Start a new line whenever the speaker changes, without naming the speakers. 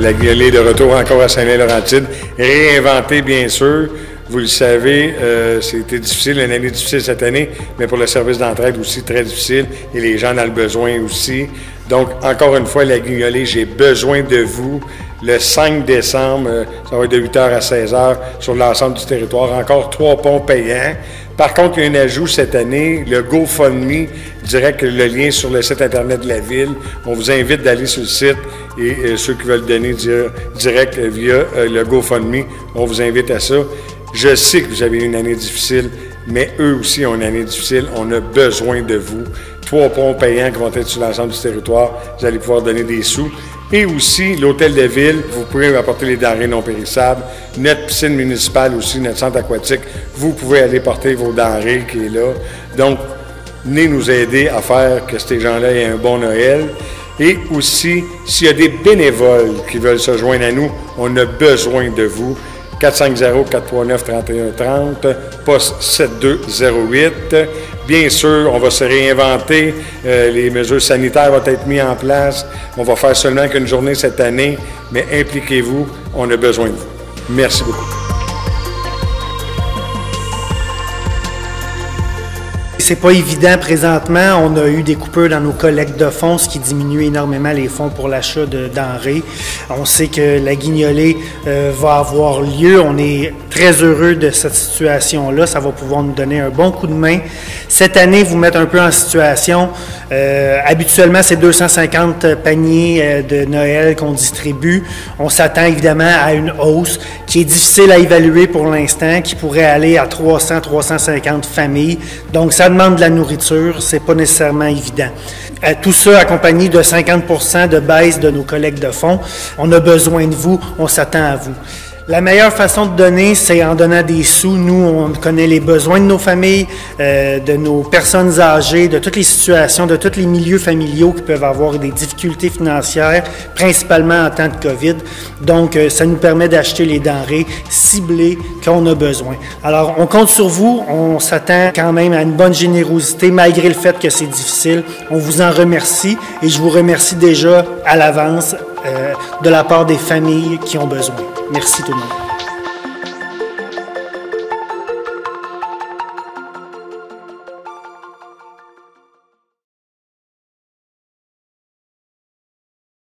La guignolée est de retour encore à Saint-Lin-Laurentide, réinventée bien sûr. Vous le savez, c'était difficile, une année difficile cette année, mais pour le service d'entraide aussi très difficile et les gens dans le besoin aussi. Donc, encore une fois, la guignolée, j'ai besoin de vous. Le 5 décembre, ça va être de 8h à 16h sur l'ensemble du territoire. Encore 3 ponts payants. Par contre, il y a un ajout cette année, le GoFundMe, direct le lien sur le site Internet de la Ville. On vous invite d'aller sur le site et ceux qui veulent donner direct via le GoFundMe, on vous invite à ça. Je sais que vous avez eu une année difficile, mais eux aussi ont une année difficile. On a besoin de vous. 3 ponts payants qui vont être sur l'ensemble du territoire. Vous allez pouvoir donner des sous. Et aussi, l'hôtel de ville, vous pouvez apporter les denrées non périssables. Notre piscine municipale aussi, notre centre aquatique, vous pouvez aller porter vos denrées qui est là. Donc, venez nous aider à faire que ces gens-là aient un bon Noël. Et aussi, s'il y a des bénévoles qui veulent se joindre à nous, on a besoin de vous. 450-439-3130, poste 7208. Bien sûr, on va se réinventer. Les mesures sanitaires vont être mises en place. On va faire seulement qu'une journée cette année, mais impliquez-vous, on a besoin de vous. Merci beaucoup.
C'est pas évident présentement. On a eu des coupures dans nos collectes de fonds, ce qui diminue énormément les fonds pour l'achat de denrées. On sait que la guignolée va avoir lieu. On est très heureux de cette situation-là. Ça va pouvoir nous donner un bon coup de main. Cette année, vous mettre un peu en situation. Habituellement, c'est 250 paniers de Noël qu'on distribue. On s'attend évidemment à une hausse qui est difficile à évaluer pour l'instant, qui pourrait aller à 300-350 familles. Donc, ça demande de la nourriture, c'est pas nécessairement évident. Tout ça accompagné de 50% de baisse de nos collectes de fonds. On a besoin de vous, on s'attend à vous. La meilleure façon de donner, c'est en donnant des sous. Nous, on connaît les besoins de nos familles, de nos personnes âgées, de toutes les situations, de tous les milieux familiaux qui peuvent avoir des difficultés financières, principalement en temps de COVID. Donc, ça nous permet d'acheter les denrées ciblées qu'on a besoin. Alors, on compte sur vous. On s'attend quand même à une bonne générosité, malgré le fait que c'est difficile. On vous en remercie et je vous remercie déjà à l'avance de la part des familles qui ont besoin. Merci tout le monde.